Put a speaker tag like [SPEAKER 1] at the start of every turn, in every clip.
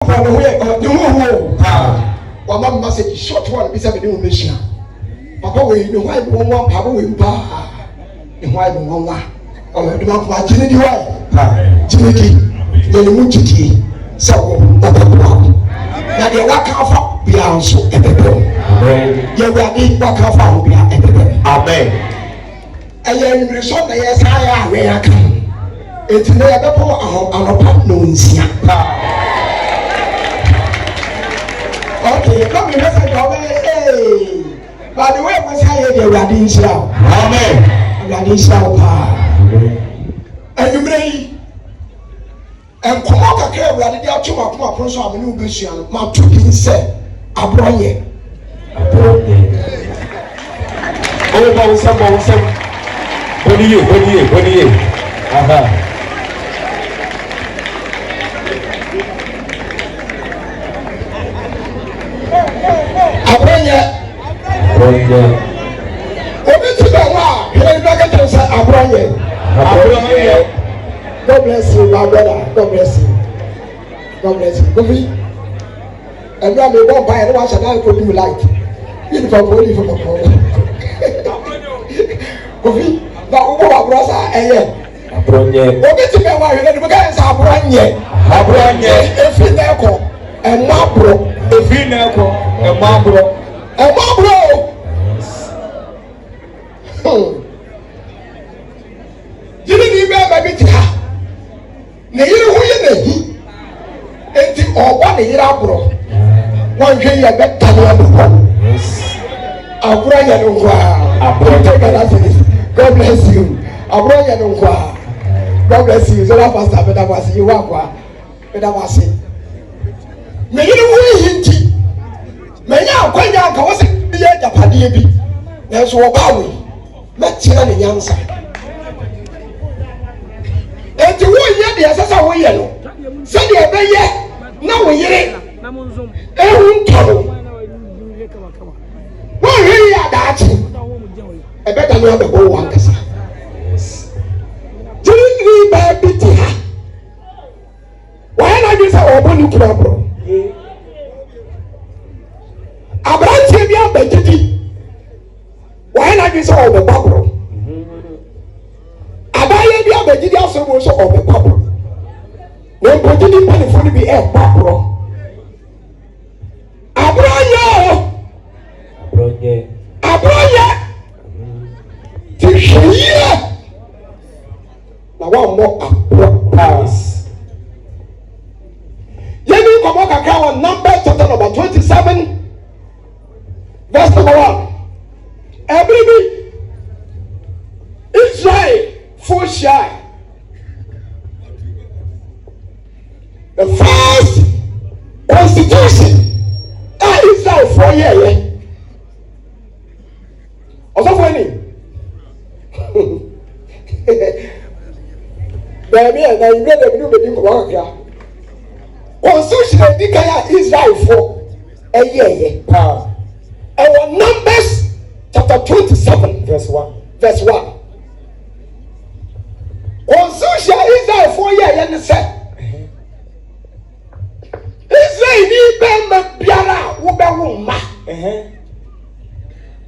[SPEAKER 1] For the who one message short one beside the new mission. Papa, we know why we want Papa will buy and why we want one. Or the one for Jimmy White, Jimmy, the Muchiki, so that they work out for beyond so at the door. You will need work out for beyond at the door. Amen. And then you saw the yes, I am where I come. It's never for our partners. Okay, come here, hey. By the way, what's higher than Radisha? Amen. Radisha, and you may and come out a care where the Achuma come across our new vision. My two kings said, Aborɔ. Oh, some. What do you? Aha. God bless you, my brother. God bless you. God bless you. Kofi, and you are the one by the watch and I put you light. You for only for Kofi, now who are brother? Abronye. What to me? Why you let me guys Abronye? If you never and Mabro, if you never and Mabro. You didn't even baby tia. Na yiri hu ye na hi. Enti obo na yiri abro. Wan hwe ye be tale abro. Abro ya no kwa. Abro take that service. God bless you. Abro ya no kwa. God bless you. So that pastor better was you wa kwa. Better was it. Na yiri hu ye nti. Menya akwanya aka wo se biye japade bi. Na so wo bawe. Metina ne nyansa. Enti wo ye de asasa wo ye no. Se de ebe ye na wo yire. Ehun toro. Wo ye ya daachi. Ebe da no be wo wan kasa. Tiri ba biti ha. Wa na bi sa wo bonu kura bro. Abrante bi abegidi. Wa na bi sa wo be babro. Abaye bi abegidi asomo so wo be babro. We put it in the phone be a babro. Abroye. Tishiye. Na one more abro. Yemi komo kakra on Numbers chapter number 27 verse number 1. Every Israel full shy. The first constitution that Israel for year. Also for any. Baby, and I read the new baby Korea. Constitution that Israel for a year. Our Numbers chapter 27 verse 1. Verse 1. Constitution Israel for year and say. Israel ni be biara wo be wo ma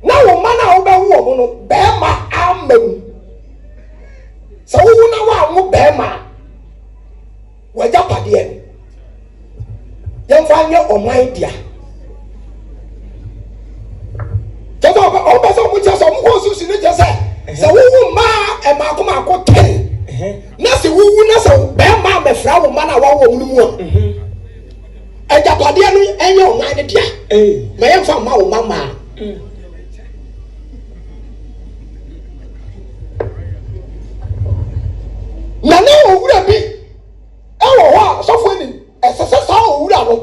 [SPEAKER 1] na wo ma na wo be wo no be ma amam so wo na wa wo be ma wo japade en yen fa nye oman dia jeto o be so mu che so mu ko susu ni je se wo ma e ma ko ma ko 10 na se wo na se be ma me fra wo ma na wa wo mu mu Ejapade no enye o nan dia ma ye fa ma o mama na na owura bi e wo ho sofo ni esese sa owura no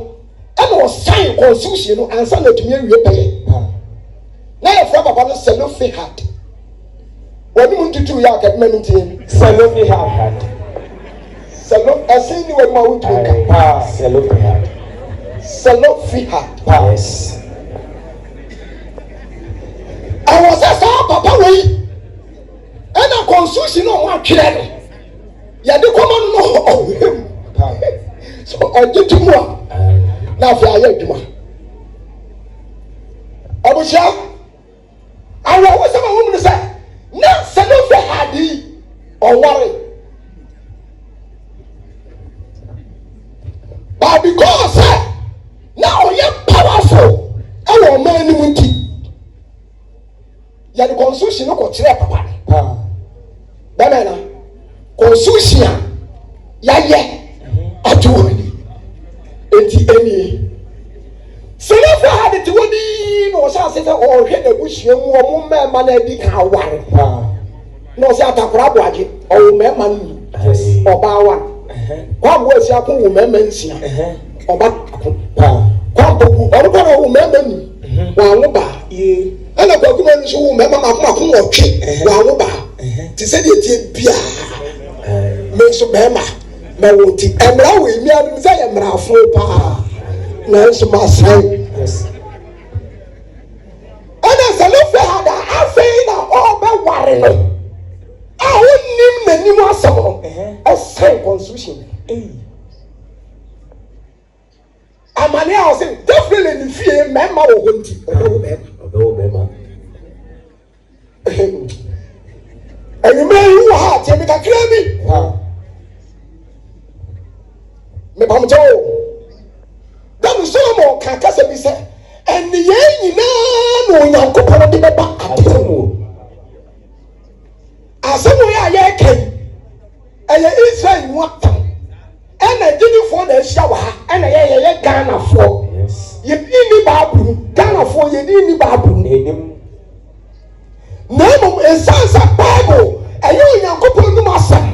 [SPEAKER 1] e no sign constitution no ansa na tumi awie pele na ye fa papa no selofi hat woni mun tutu ya ka ma mintie selofi hat selo asini wo ma wo tuka selofi hat Selofihat. Yes. I was a papa way. And a constitution on one children. Ya de come on no. so ɔgye to mu a na afei ayɛ adwuma ɔbuhyia awo wosɛm a wɔmu no sɛ na sɛ no fɛ hade yi ɔware but because na ɔyɛ powerful ɛwɔ ɔman no mu nti yɛde constitution no kɔkyerɛ papa bɛmɛ na constitution a yɛayɛ ato wɔ ni enti ɛnie sɛnɛfo ha de te wɔ ni na ɔhyɛ ase sɛ ɔhwɛ n'abusua mu ɔmo mmarima na adi ka aware na ɔsɛ atakora aboagye ɔwɔ mmarima no ni ɔbaa wa kwabo asi ako wɔ mmarima nsia ɔba ako kwabo ɔno kɔ na ɔwɔ mmarima ni wɔanwo baa ɛna kwakuma no nso wɔ mmarima mako wɔtwe wɔanwo baa te sɛ deɛ tie biara me nso mmarima mɛwo ti mmara wɔ emi ano sɛ yɛ mmarafo paa na nso ma sɛn ɛna sɛ no fɛ ha da afei na ɔbɛware no a wonim n'anim asɛm no ɛsɛn constitution amane a ɔsɛ definitely ne fie mmarima wɔ hɔ nti ɔbɛwɔ mmarima ɛnumere yi wɔ ha tie mi kakra bi mepamkyɛw dɛm solomon ka kasa bi sɛ ɛneyɛ nyinaa na onyankopɔn de bɛba atɛm mu asɛm yɛ a yɛreka yi ɛyɛ israel mu atam ɛna gyinifoɔ na ahyia wɔ ha ɛna yɛyɛ ghanafoɔ yɛdi ni baabulu ghanafoɔ yɛdi ni baabulu na mmom ɛsiane sɛ bible ɛyɛ onyankopɔn nom asɛm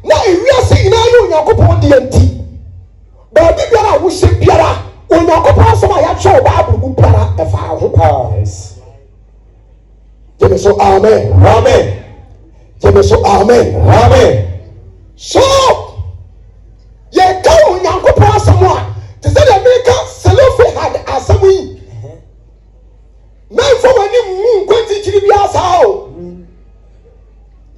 [SPEAKER 1] na ewiase nyinaa yɛ onyankopɔn deɛ nti baabi biara a wohyɛ biara onyankopɔn asɛm a yɛatwerɛ wɔ bible mu biara ɛfa ho paa gyeme so amen amen gyeme so amen amen so yɛka onyankopɔn asɛm a te sɛ deɛ meka Selofehad asɛm yi mɛmfa w'ani mu nkwantikyiri biara saa o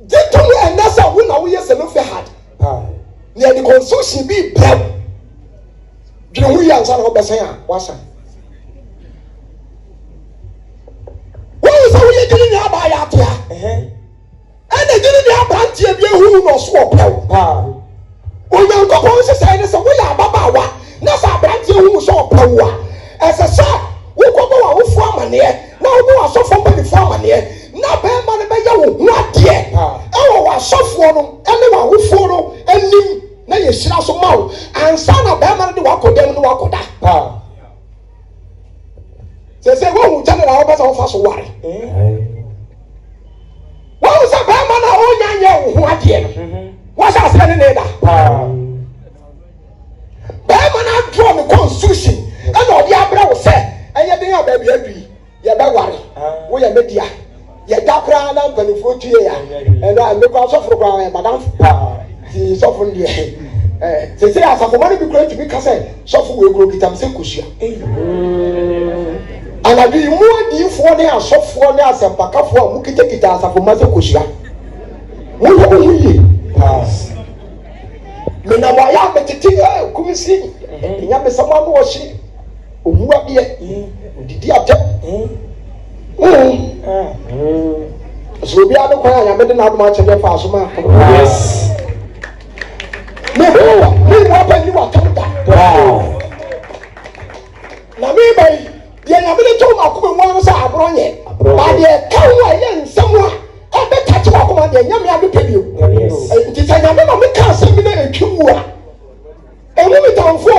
[SPEAKER 1] gye to no ɛnɛ sɛ wo na woyɛ Selofehad na yɛde constitution bi brɛw dwene ho yɛ ansa na wɔbɛsɛn a wasan wɔn sɛ woyɛ gyene ne aba yɛ ato ha ɛna gyene ne aberanteɛ bi ehunu na ɔso ɔbrɛw onyankopɔn hyehyɛ ne sɛ woyɛ ababaawa na sɛ aberanteɛ ehunu sɛ ɔbrɛw a ɛsɛ sɛ wokɔbɔ wɔ awofo amanneɛ na wobɔ wɔ asɔfo mpanimfoɔ amanneɛ na bɛrima no bɛyɛ wo ho adeɛ ɛwɔ wɔ asɔfoɔ no ɛne wɔ awofoɔ no anim na yɛhyira so ma wo ansa na bɛrima no de wakɔ dɛm no wakɔda sɛ wohu kyɛ ne na wobɛ sɛ wofa so ware wohu sɛ bɛrima no a ɔnya nyɛ wo ho adeɛ no wɔhyɛ aseɛ ne ne da bɛrima no adorɔ ne constitution ɛna ɔde abrɛ wo sɛ ɛyɛ den a baabi adui yɛbɛware woyɛ media yɛda koraa na mpanimfoɔ tue ya ɛna mmekɔ asɔforo koraa yɛ madamfo ti sɔfo deɛ sese asafomɔ no bi kura tumi ka sɛ sɔfo wɔ ekuro kita sɛ kosua anadu yi mu adiifoɔ ne asɔfoɔ ne asɛmpakafoɔ a mu kitakita asafomɔ sɛ kosua mu yɛ wɔn yie menam ayɛ a metete kumsi nyamesɛm ano wɔhye omuwadeɛ odidi atɛm so obiara ne kwan a nyame de n'adom akyɛdeɛ fa asom a me wapa ni watam da na me bai deɛ nyame de to makoma mu ano sɛ aborɔ nyɛ ba deɛ ka ho a ɛyɛ nsɛm a ɛbɛkakye wakoma deɛ nyame abɛpɛ bio nti sɛ nyame ma meka asɛm bi na ɛtwi mu a ɛmu metamfo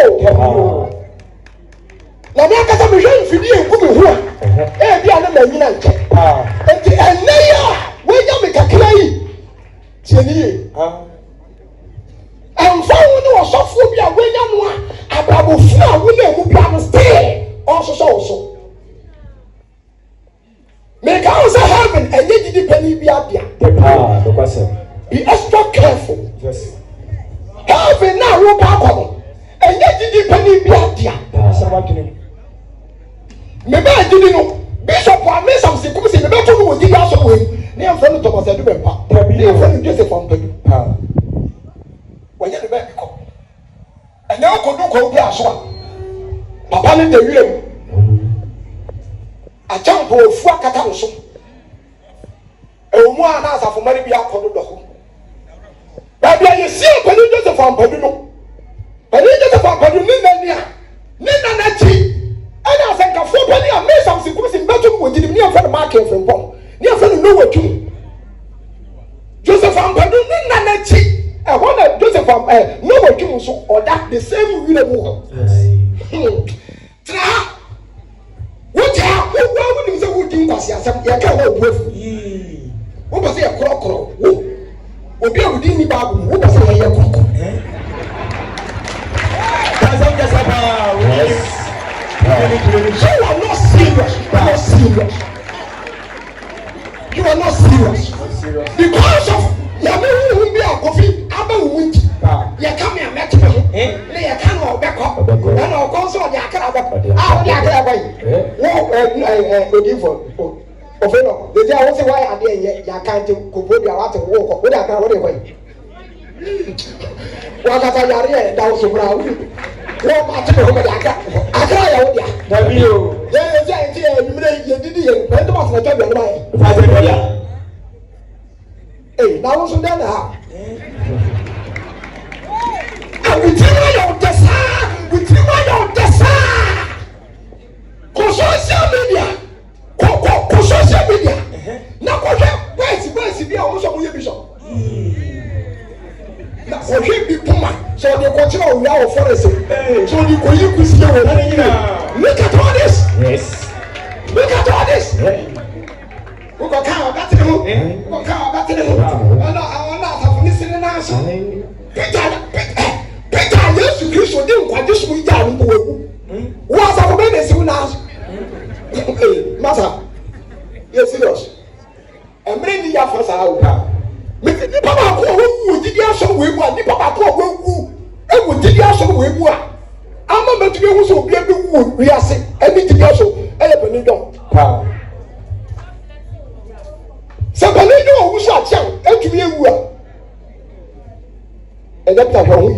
[SPEAKER 1] na me akasa mehwɛ mfidie nku me ho a ɛbi a na manyina nkyɛ nti ɛnnɛ yi a woanya me kakra yi tie ni ye ɛmfa wo ne wɔsɔfoɔ bi a woanya no a abrabɔfu a wo na mu bia no stee ɔsosɔ wo so meka wo sɛ heaven ɛnyɛ gyidi pani bi adea be extra careful heaven na wo ba akɔ no ɛnyɛ gyidi pani bi adea mebe gyidi no bishop a me samse kum sɛ mebe to no wɔ gyidi asɔ wɔ yi ne yɛmfrɛ no Thomas Adu Bɛmpa ne yɛmfrɛ no Joseph Ampadu wɔnyɛ ne bɛɛ bikɔ And now could do go as one. Papa in the room. A jump for Fuakataso. A woman as for money be a condo. But you see, but you just found Paduno. But you just found Paduno. Nina Nachi. And I think a 4 penny and made something in bedroom with the near friend market from Pom. Near friend know what you. Joseph and Paduno Nachi. I want Joseph know what you so or that the same will. What would you say? Would you pass yourself? You can't go with me. What was it? A crock? What be able to do? What was it? A crock? You are not serious. You are not serious. Because of your who be a coffee, Abba Wint. You come here, met me. Lay a can or back up. And I'll console the Akaba. I'll be a the day I was why I did, you can't go put your out and walk. What I can't run away. What I got here, that was a brown. What I tell you, I cry out there. You did it, but it was not a hey, that was done. And we tell you the sun, we tell you the sun. Social media. Social media. Now, where's the also bishop? Now, be Puma, so they continue with our forest. So you could see look at all this. Yes. Look at all this. Who got cow back to the moon? Who got back to the moon? I'm not listening now. Peter, yes, you should do what this week. What's our baby soon now? Master. Yes, serious. And many years for Saul. Make the Papa who did your show with one, the Papa who and would did your show with one. I'm not to be also be able to we are saying anything else. Elephant don't. Somebody know who shall tell and to be a woo. And that's a wrong.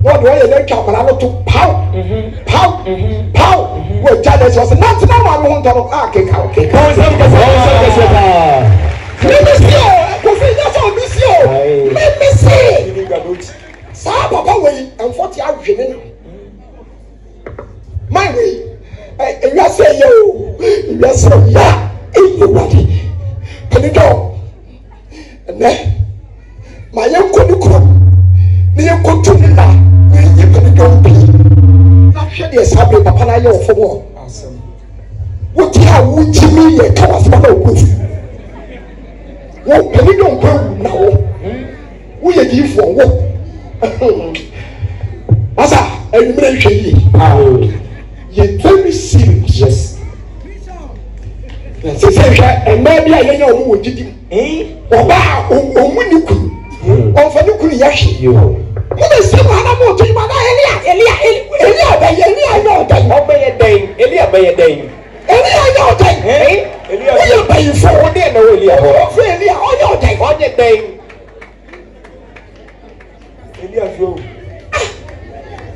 [SPEAKER 1] What do I let Caparano to pow? Well, Janice was not now. I want to okay. Let me see. Let me see. Papa way and 40 hours. My way. You are saying you are saying yeah. Everybody. Can you go? And then my young couldn't you go to the you can don't be. Not sure yes, I be Papa Nayo for more. What would you mean? A cow's mother with what can you don't go now? We are here for what? Asa, and you mention you're very serious. Yes. And maybe I know who would you. Oh, wow, when you could. Oh, for you could yashi you. What is the one I'm going to Elia, I know that. Obey a day, Elia, by a day. Elia, I know that. Elia, you pay for one day, no, Elia, Elia, on your day, on your day. Elia, you.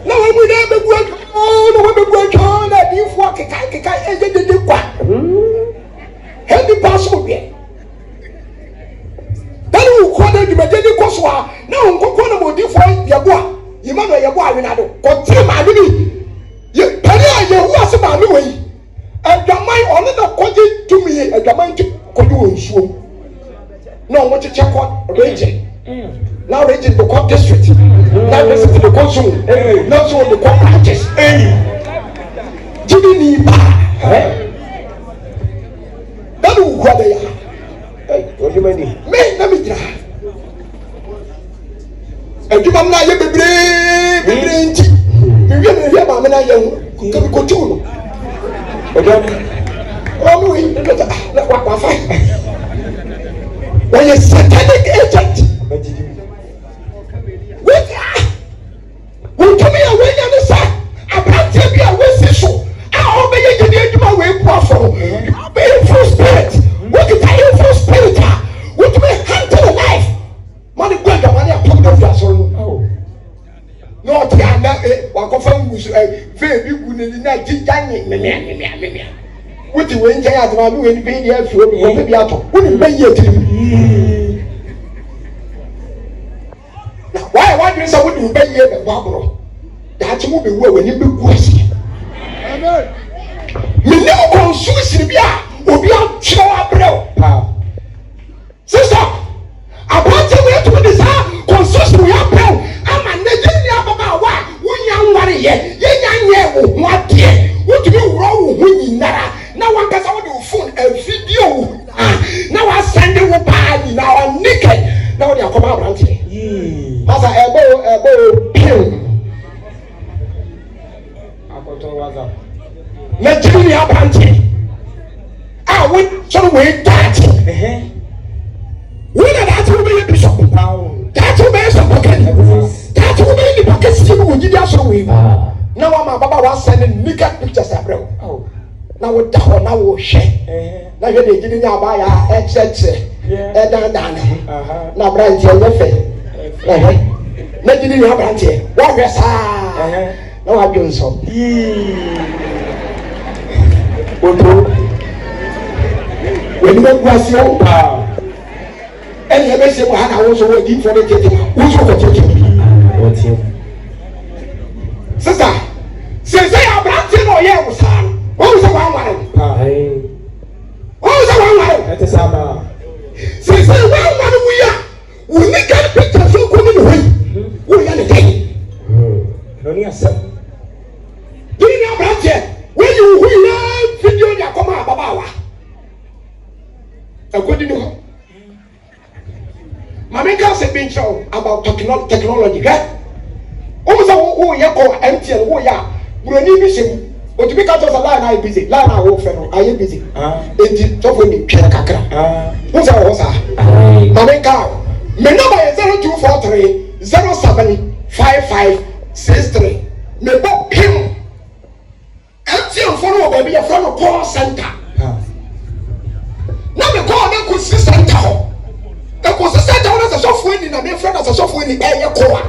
[SPEAKER 1] No, we never work on, no, we work on that you walk a kite, and you did what? Heavy password. Then you call them the Medeni Koswa. Now, go on about the for Yabua. You man, Yabua, Renado. Continue, my baby. You penny, you was about me. And your mind on the coding to me, and your mind to do show. No, what you check on Raging. Now, Raging the court district. Now, listen to the Kumson. Not so the court branches. Jimmy, that will go there. What do you mean? Let me try. na ye ko tu no o we wa fa when you satanic agent we come here when you say about to be a witness how be you dey do we for be full spirit what is that full spirit what we handle life money go the money put the flash on no ti ana wa ko fa ngusu fe bi gu ni na jinja me what we nje ya twa me we ni be dia fi obi ko bi ato wo ni be ye tiri na why do say wo ni be ye be Aborɔ that you be wo we ni be gu asi amen me ne ko nsu bi a obi a twa Aborɔ sister about we to this consumption we have been ama Nigeria baba wa wunya nware ye nya wo ho ade wo to be wro wo ho nyinara na wan kasa wo de phone a video na wa send wo pa ni na wa naked na wo de akoma abrante masa ebo akoto waza Nigeria abrante we so we that we that will be bishop that will be some pocket that will be the pocket system we give us we now my baba was sending naked pictures abro now we da now we share now you dey give nya ba ya echeche dan na branch e fe na give nya branch wa hwe sa na wa dun so odo when you go see and you say we had also waiting for the tete who's for tete sister say Abraham no ye wo san wo say wan ware wo say wan ware ete sama say wan ware wo ya wo ni kan picture so ko ni wo ya ne dai no ni asem dini Abraham when you who video ya koma baba wa akodi ni ho Mama can say being show about technology. Also, who ya call MTN, who ya, we need mission. But to be cut off a line, I busy. Line I work for, I am busy. It's tough when you can't kakra. Who's our hosa? Mama can. My number is 0243 075563. Me book him. MTN follow baby from a call center. Now me call them could see center. Because the center was a software in a friend as a software in the air core.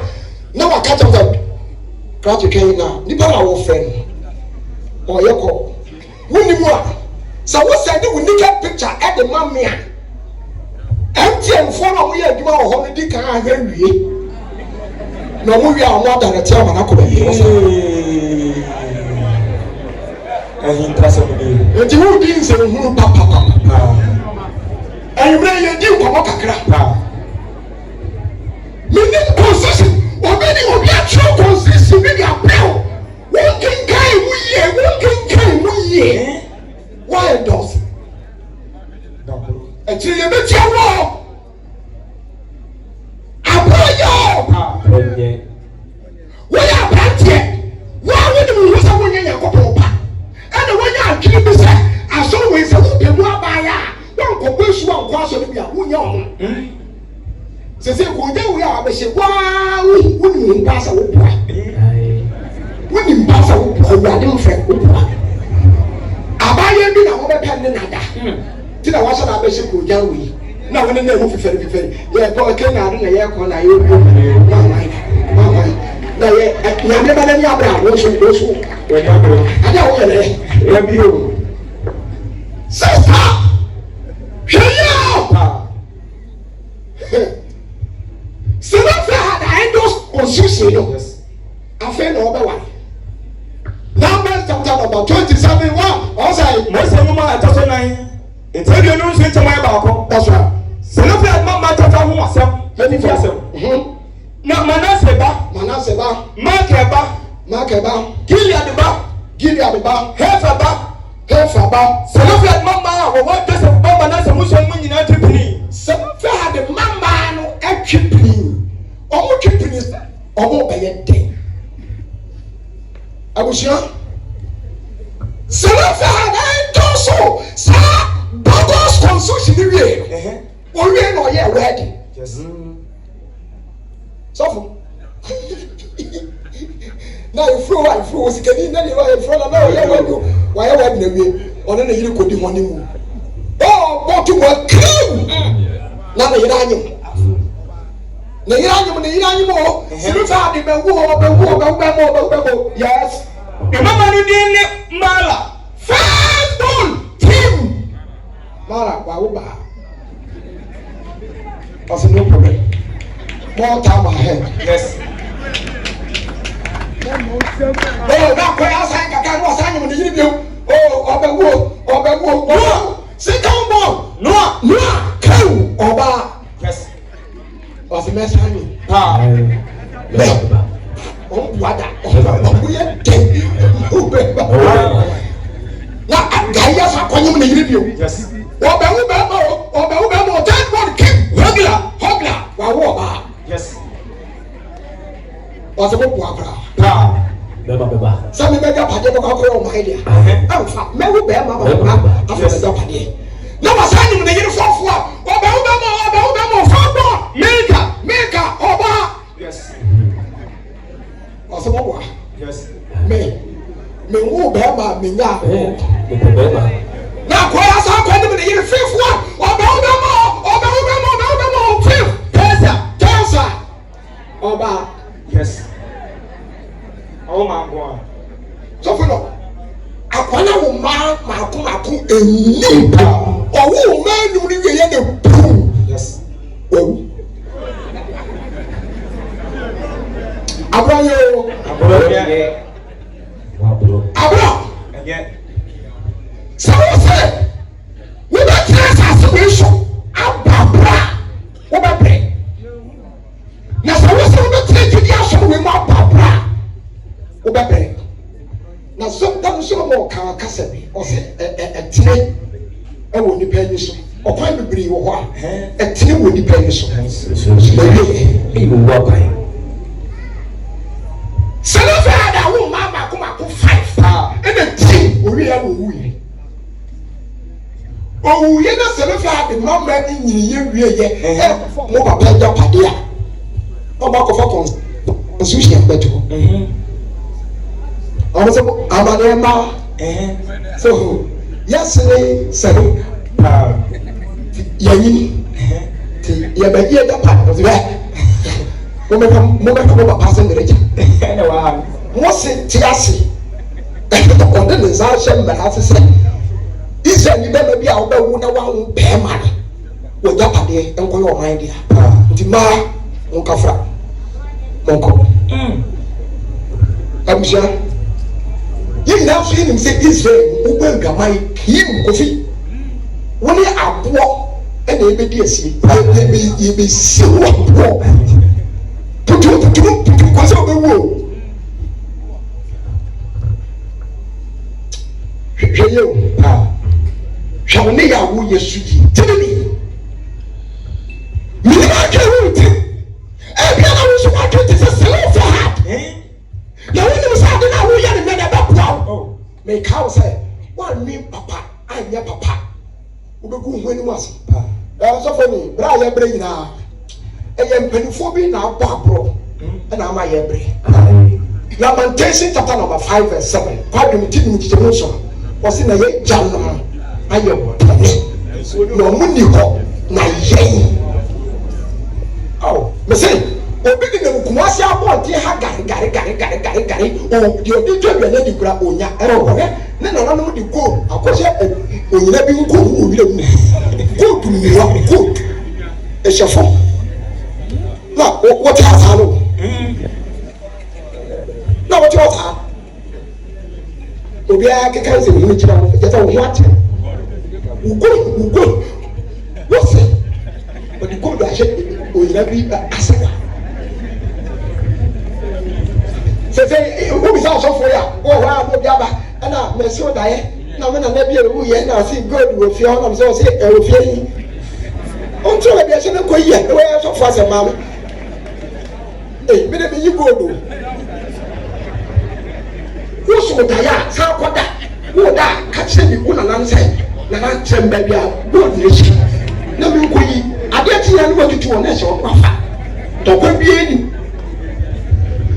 [SPEAKER 1] Now I catch up them. Glad you came now. Nipa our friend. Or your call. When you are. So what said we need a picture at the mammy. Empty and follow we are doing our holiday car very. No, we are more than a term and I could be. And he doesn't believe. And you didn't say who papa. And you bring your deal come kakra. Meaning position. Obedi obi atro position be dia peo. Won kin kai mu ye. Why does? Actually you be chawo. Aboyo. We are planted. Why would you use a one year pa? And the one you keep is as always a little bit more by don't go push one question to be a young. Says we are say wow, wouldn't pass a whoop. Wouldn't pass a whoop, I didn't friend. I buy you been a woman pen till I was on a basic good young we. Now when they move very, yeah, but can I do a year corner? You now, never let me up. Also, I don't want you. Sister! So that's how I endorse on Susie. I feel over one. Numbers chapter number 27. Also, most of them are just 9. It's a new news into my balcony. That's right. So look at my chapter 1. Let me first. Now, Manaseba, Makeba, Gilead, Hefaba. So look at Mama, what does a Mama as a Muslim United Penny? So had the Mama no actually. Almost keeping it almost by a day. abusia selefa I don't so sa bogus consumption wie o wie no ye wedding yes so na ifro sikani na ni wa ifro na o ye wedding wa ye wedding na wie ona na yiri kodi ho ni mu oh but to what cream na na yira anyim na yira anyim o selefa de be wo yes mama no din ne mala first born team mala wa wo ba also no problem more time ahead yes oh na kwa asa kaka no asa nyum ne yiri bio oh obawo no second born no kan oba yes also mesani wada obuye den ubeba na agaya sa kwanyum na yiribio yes obawu ba mo that one came regular wa wo ba yes wasa mo buakra beba sami bega pade ko akoro o makelia amfa mewu be ma ba afa bega pade na wasani na yiri fofo a obawu ba mo fofo meka oba yes Osamowa. Yes. Me wo be ma me nya. Na kwa ya sa kwa ni me yiri fifth one. Oba fifth. Tensa. Oba. Yes. Oh my God. So for no. Akwana wo ma ko enu. Owo ma nu ni ye ne pu. Yes. Wo. Aborɔ sɛ wo bɛ tena asase wei so ababra wo bɛ brɛ na sɛ wo sɛ wo bɛ tena gyidi asɔre wei mu ababra wo bɛ brɛ na so dam so ma ɔka kasa bi ɔsɛ ɛtene ɛwɔ nipa ani so ɔkwan bebree wɔ hɔ a ɛtene wɔ nipa ani so selefa ada wo mama ko 5 and the team we are we o ye na selefa de mama ni nyiriye wieye mo papa ja pade a o ba ko fa constitution beto o so amane ma so yesterday said yanyi ti ya ba ye da pa o mo me papa se mereja mo se tiase o de nza hye mbara se isa ni baba bi a wo ba wu na wa ho pe ma ne wo ja pade enko yo man dia nti ma won kafra monko amsha yi na fi nim se Israel wo ba gamai kim kofi woni abo e na e be di asie e be si wo abo putu kwase obewu hweye hwawne ya wo Yesu yi tini mi na ke wuti e bia na wo so wa twete se self heart na wo ni sa de na wo ya ne na ba kwa me ka wo say one me papa anya papa obegu hu ani wase so for me bra ya bre nyina eye mpanifo bi na abɔ aborɔ na ama ye bre Lamentation chapter number 5 verse 7 kwadum ti nim ti mo so wose na ye janno aye bɔne no mu ni hɔ na ye me say obi ni na kumasi abɔ ti ha gari o di odi twabia na di kura onya ero hɔ ne na nanom di gold akɔhye onyina bi nko wu wi mu gold ni wa gold e hyɛfo na what has happened na what you want obi a keka se ni kira mo je ta wo ate ugo wo se o di gold a hye oyina bi asaka se o bi sa so for ya o wa mo bi aba na me so dae na me na na bi e wu ye na si gold wo fi ho na so se e wo fi yi on tro bi a se na ko yi e we so for se ma me de bi gold o so daya sa koda wo da ka kire ni wo na nan sai na nan trem ba bia wo ni chi na mi ko yi ade ti ya ni wo tutu wo na se wo kwafa to ko bie ni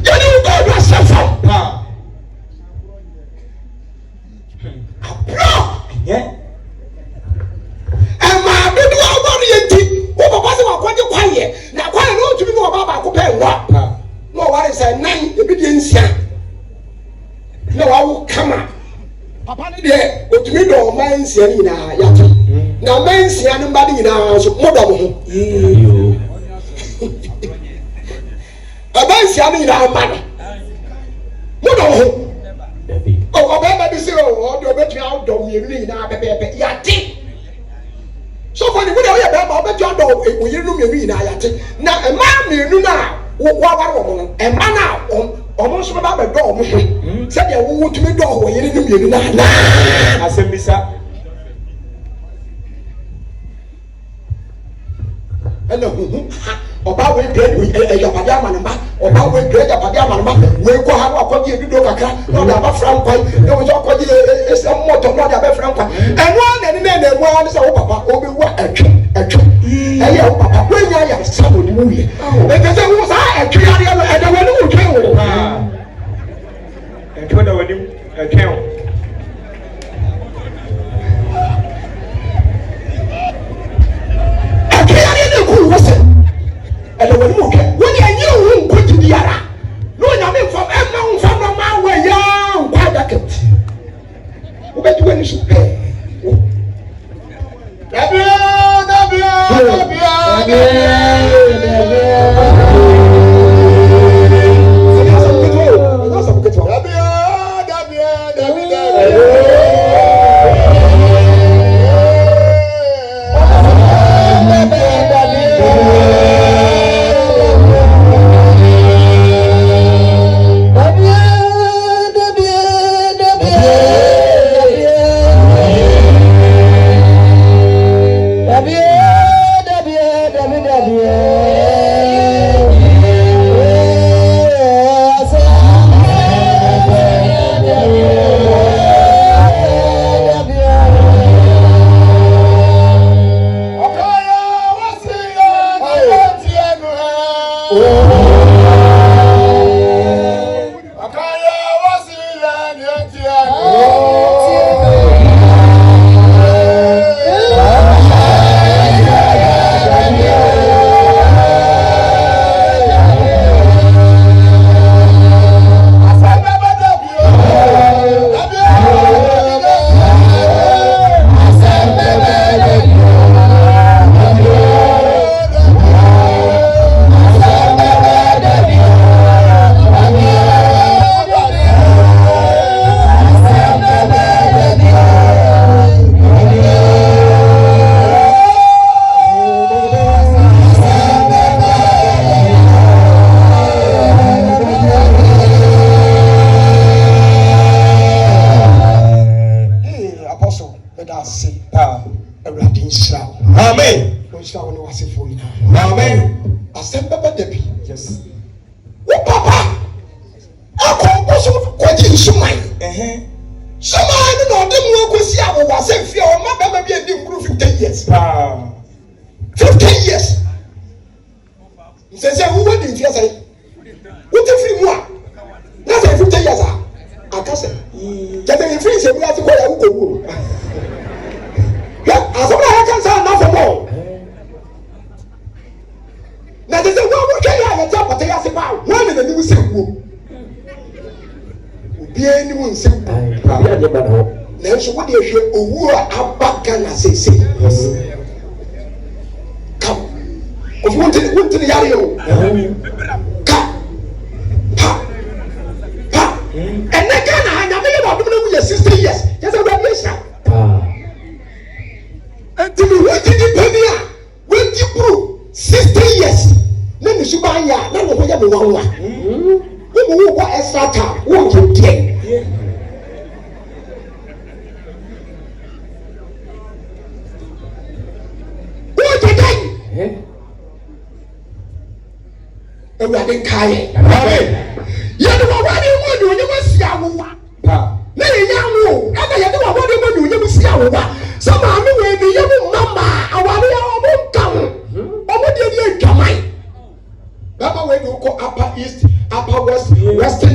[SPEAKER 1] ya ni wo do asafa pa apro ama do do awori enti wo papa se wa kwaje kwaye na kwaye no tumi no baba ko pe wa no wari say nan e bi de nsia na wawo kama papa ne de otumi do man nsia ni na ya to na man nsia no ba ni na so mo do mo ho aba nsia ni na ma mo do ho o ba bi se o do betumi out do mi ni na bebe ya ti so for the video ya ba be jo do o yinu mi ni na ya ti na ma mi nu na wo wa wo no e ma na omo so ba be do omo so se de wo tumi do wo yinu mi ni na asembisa ena hu oba we grade e ya pade amanamba oba we grade ya pade amanamba we ko ha ko di edudo kakra no da ba fran kwai e wo so ko di ese moto no da ba fran kwai eno na ni na emu ani se wo papa o be wa etwe e ya wo papa we nya ya sabo ni mu ye e te se wo sa etwe ya ya e da wani wo twe wo etwe da wani etwe wo etwe ya ni ku wo se ele wani mo ke woni anyi wo nko tidiara no nya me fo e ma ma we ya nkwa da ket wo be tuwe ni so pe
[SPEAKER 2] Amen.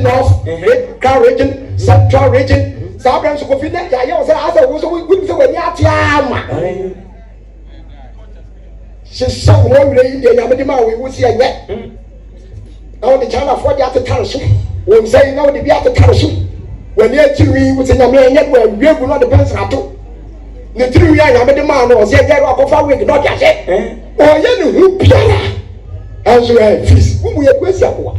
[SPEAKER 1] North, Crown region, Central region. Sabran so kofi na ya ye say asa wo so we say we ni atiama. She so one way dey ya me ma we wo si enye. Now the China for the atare so. We say now the bi atare so. When you tiri we say na me enye we wiegu no the person ato. Ne tiri wi anya me de ma no say get akofa wig no dia se. O ye ne hu biara. Anso e fees. Wo mu ye kwesi akoa.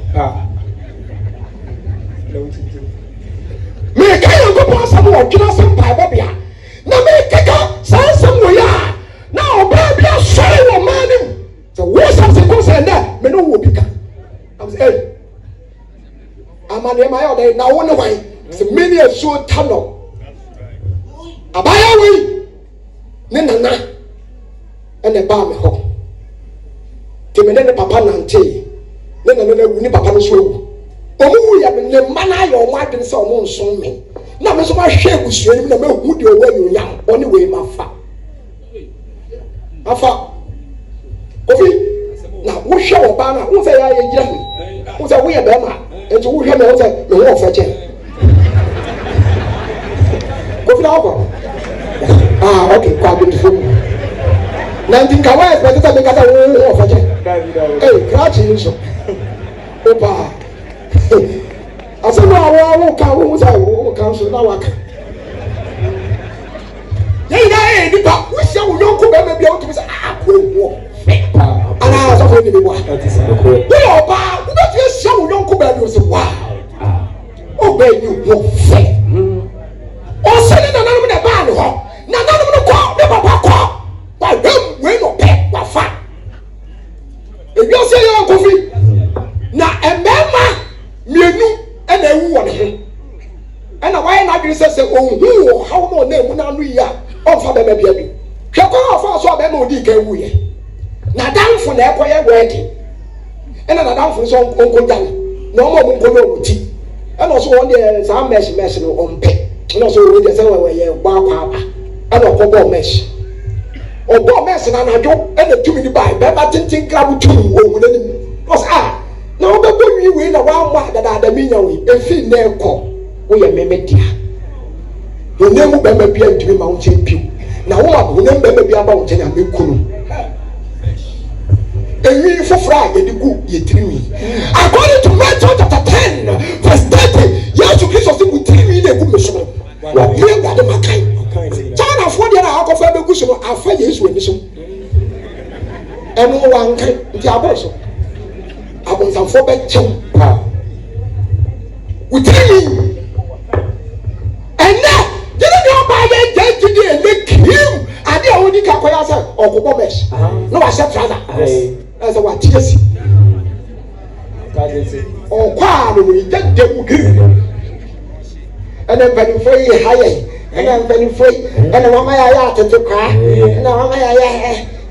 [SPEAKER 1] Me ka yo go pass am o kina sam pa ba bia. Na me keka san sam wo ya. Na oba bia sori wo manim. So wo sam se ko say na me no wo bika. I'm say hey. Amane ma yo dey na wo ne wan. Se many a so tano. Abaya we. Ne nana ene ba me ho. Ke me ne papa nante. Ne nana na wu ni papa no so wu. Omu ya me mana ya omo adwen se omo nson me na me so ma hwe abusuani na me hu de owa yonya oni we mafa afa kofi na wo hwe oba na wo se ya ye gira me wo se wo ye be ma enti wo hwe me wo se me wo fa che kofi na wo okay kwa good food na ndinka wa expect that me kata wo fa che krachi nso opa asema awo ka wo say wo kan so na waka ye ina e nipa wo sia wo yonko be ma bia wo tumi say ko wo ana so fo ni bi wa wo oba wo be tu sia wo yonko be bi wo say wow o be ni wo fe o se ni na nanom na ba ni ho na nanom no ko ne papa ko wa dem we no pe wa fa e bi o se yo ko fi na emema mienu ena ewu wɔ ne ho ena why na dwene sɛ ohun wɔ haw no na emu na anu yi a ɔmfa bɛma bia bi hwɛ kɔ ɔfa so bɛma odi ka ewu yɛ na danfo na ɛkɔyɛ wɛdi ena na danfo so onko dan na ɔmo onko na ɔmo ti ena so wɔn deɛ saa mesh no ɔmpɛ ena so wɔn deɛ sɛ wɔyɛ gba akɔ aba ena ɔkɔ bɔ mesh ɔbɔ mesh na anadwo ena tumi ni ba bɛma tenten grab tumi wɔ mu n'anim ɔsɛ na wo bebo wi we na wa ma dada minya we efi na ekọ wo ye memedia wo nem be ma bia ntimi ma wo che piu na wo ma wo nem be ma bia ba wo che na mekunu ewi fofra ye digu ye tirimi according to Matthew chapter 10 verse 30 Yesu Kristo se mu tirimi na egu meso wa bia gade makai China for dia na akofa be gu so afa Yesu ani so eno wa nkai nti abọ so abonsamfo be chew pa utimi ene jere ni oba ye jejidi ele kim ade a woni ka koya se okobo mesh no wa se trouser ase wa tiesi okwa no ni jede mu giri ene bani fo yi haye ene bani fo ene mama ya atete kwa ene mama ya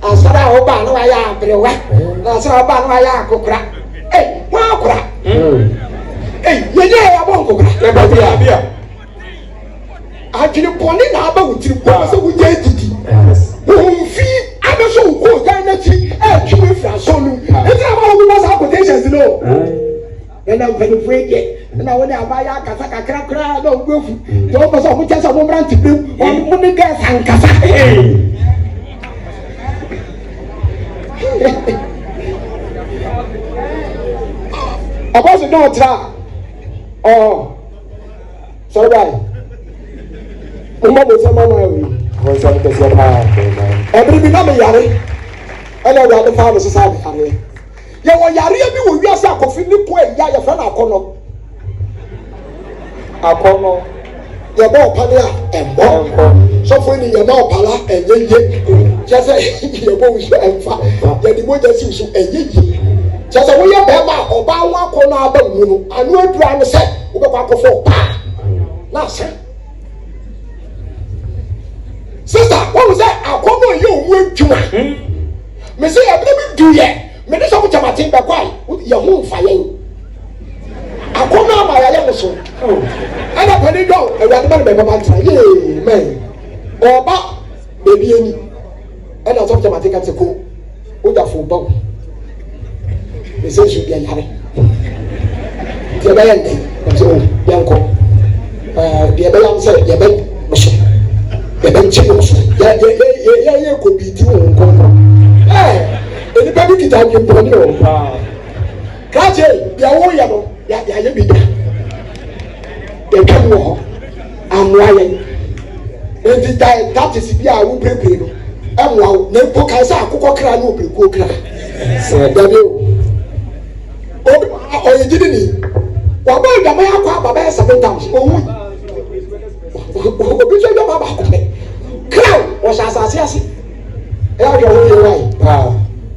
[SPEAKER 1] asara oba no ya abrewa na asara oba no ya akokra wa akora ye ya bon kokra e ba bia adwene poni na aba wutiri ko se wuje didi wo fi abeso ko Ghana ti twime fra so nu enti aba wo was quotations no na mfani frege na woni aba ya kasa kakra kra na ogbefu to o so mo chesa mo mranti bi mo ni ga sankasa Apostle don't try. Oh, sorry. Uma mo sama na wi. Wọ́n sọ pé ṣe máa ẹ̀bùrú bí náà mi yàrá ẹ̀nà ọ̀dọ̀ adé fáwọn ọ̀sẹ̀ sáà mi yàrá yẹ wọ yàrá yẹ bí wò wí ẹsẹ̀ àkọ́fin ní kó ẹ̀yà yẹ fẹ́ náà akọ́nọ yẹ bọ́ ọ̀pá ní à ẹ̀mbọ́ sọ́fún ni yẹ bọ́ ọ̀pá la ẹ̀yẹ yẹ kyẹ́sẹ̀ yẹ bọ́ wùsù ẹ̀mfa yẹ dìbò jẹ́ sí wùsù ẹ̀yẹ yẹ kyẹ́sẹ̀ wọ́n yẹ bẹ́ẹ̀ ma ọba wọn akọ́nọ abẹ́ wù nù ànú ẹ̀dùrà ni sẹ́ wọ́n bẹ́ kọ́ akọ́fọ́ ọ̀pá náà sẹ́. Sister, what was that? I come on you went to me say I didn't do yet. Me this up to my team back why your home fire. I come on my young son. And I put it down and I never remember try. Yeah, man. Or back baby any. And I talk to my take and say go. What the full ball? Me say should be a yare. The So yanko the bella say ya ben so ya ben chipo so ya ko bi ti won ko eni ba bi kita ni bo ni o kaje ya wo ya no ya bi da e kan wo amwaye enti that is bi a wo prepare no amwa na po kan sa akokọ kra na obreko kra se da bi o ye gidi ni wa ba da ma akwa baba ya 7 times o wu obi so da baba ko me kra o sha sa ase e a yo wo ye wai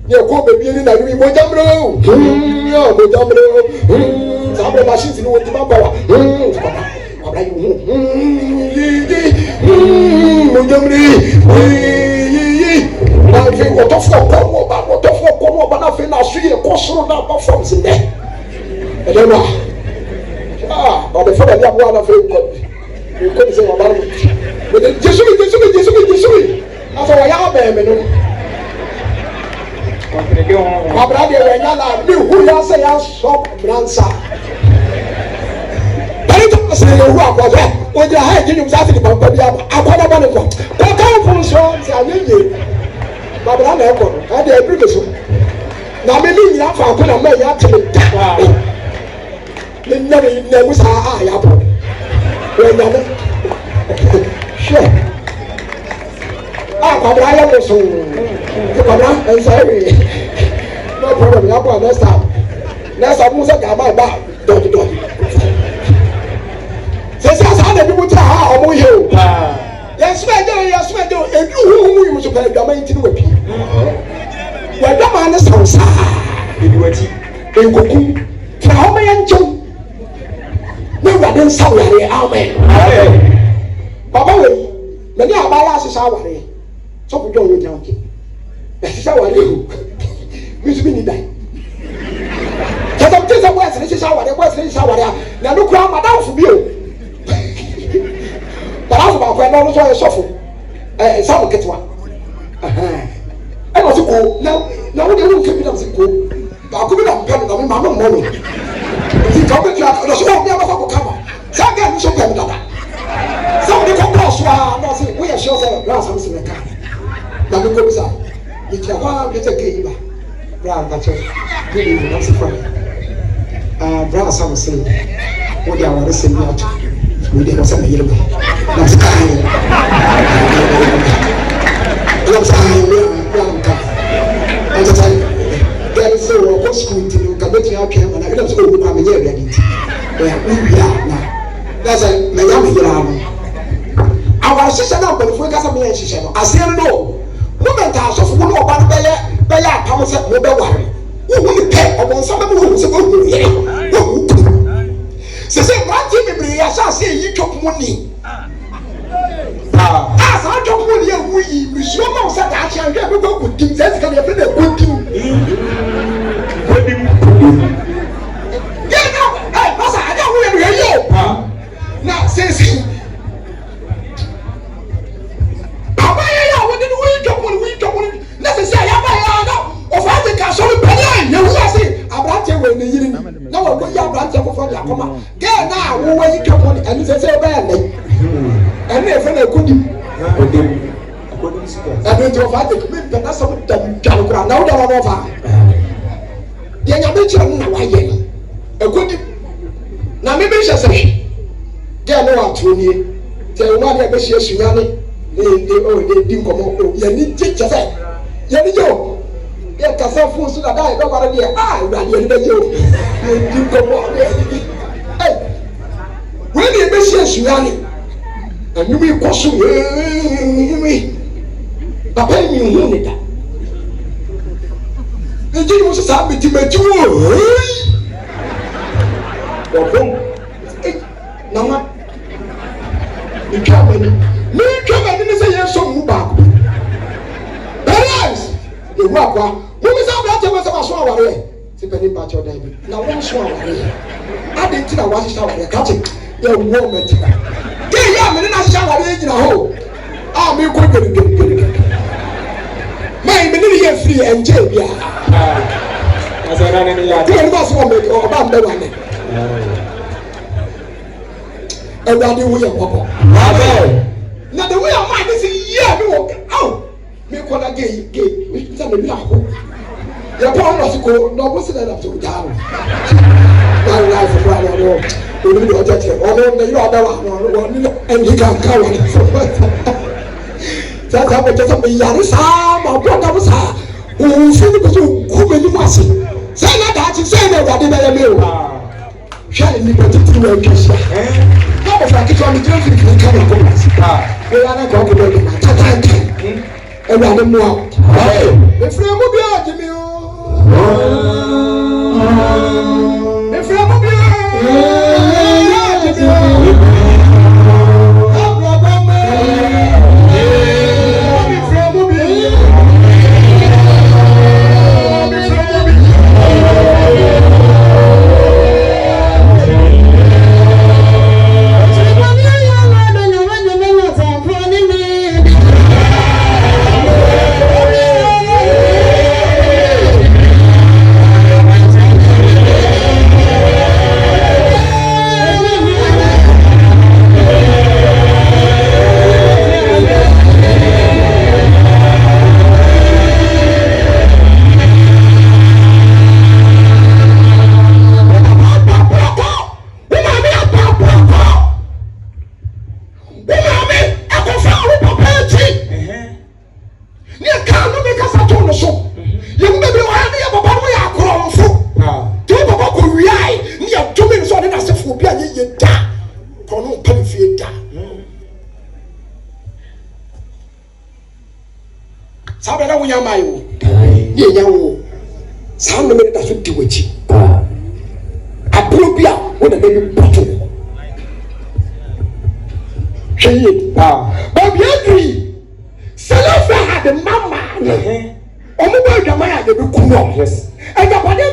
[SPEAKER 1] ye ko be bi ni na ni mo jamro yo mo jamro sa be machine ni wo ti ma ba wa abra yo mo jamri na fi otofo ko mo ba na fi na so ye ko soro na ba from sin there e de wa ba de fo da ya bo na fi ko se wa ba mo de jesu aso wa ya ba me no abra de we nya la mi hu ya se ya so bransa bari to se le hu akwa o de ha jinyu sa se di pampa bia akwa ba ne ko ka fun so ti ayenye babra na e ko no de ebru ke so na me ni nyina fa ko na ma ya tele ni na musa ya bo we nya me sure babra ya mo so babra en sorry no problem ya bo next time musa ga ba dot se sa na bi mo ta ha o mo ye o yes me do edu hu mu so pa dama ntini wa pi wa dama na sansa edu ati enkoku tra ho me yancho me wa den sa wa re amen baba we me ni abaya asesa wa re so ko don yo jan ke asesa wa re o mi su bi ni dai kata mtesa bwa asesa wa re na no kura madam fu bi o barafu ba kwa no so e sofo samu ketwa no so ko na wo de wo kebi na so ko ba ko bi na mpa na me mama mo no ti ka be twa no so me ba ko kama sa ga ni so pe dada sa wo de ko ko so a no se wo ye sure say bra sam se ka na me ko bisa ni twa kwa be te ke iba bra ka che ni na se fa bra sam se wo de aware se ni ato we dey was na yellow na sky na sky and say there is so go school to ka betu akwa na na so go ma me ye ready we are na that's a me ya me yira no our shisha na ko fu ka sa me ya shisha no ase no moment asofo no oba no be ya apam se mo be ware wo ni pe obo nsa be mo se go hu ye wo se brati bibiri ya sha se yi twopmoni sa twopmoni ya wu yi misuo ma se da achi anhwe be go kudim se sika de fe na kudim ya na pasa ada hu ya yo na se abaya ya wo de wu twopmoni na se ya ba ya na o fa de ka so pe ya wu ase abrati we ne yiri na wo go ya abrati ko fa ya koma na wo wa yi twopmoni ani se ba ya nei ani e fe na kudim adu to fa de me pe na so dam kura na wo da wo fa ye nya be chira na wa ye no ekodi na me be hye ge no wa tronie te wo ma de be hye sunyane de di nkomo ye ni chiche se ye ni jo ye kasa fun so da e be ware de ura ye ni be jo di nkomo we ni be hye sunyane anumi koso mi papa mi hu ni da eji mo sa biti meju o bom na ma ikabani ni se yeso mu ba ko parents e wu akwa mo mi sa bra te mo sa so aware ti pani ba cho dai bi na wo so aware ade ti na wa sha aware ka ti e wo me ti ke ya me na sha aware gina ho a me ko gere mai me ni ye free enje bia asana ni ya ti ni ba so me o ba mbe wa ne Everybody will have Amen. Now the way I might is yeah, me walk out. Me call a gay, we tell me now. Your power was to go, no, what's it up to down? My life is right on. We will do a judge, although you are the one, and he can cover it. That's how much of me, Yarisa, my brother was her, who said it was who many was it. Say that, say that, what did I do? Shall me particular case. How if I get on the drink, you can come up. We are not going to go to my time. And I don't know. If you will be out of me. If you will be Sabela wunya mayo. Ye nyawo. Sound me that should do with you. Appropriate when the baby bottle. Hey, but you Salofa had the mama. Omo boy the man the kuno. Yes. And the body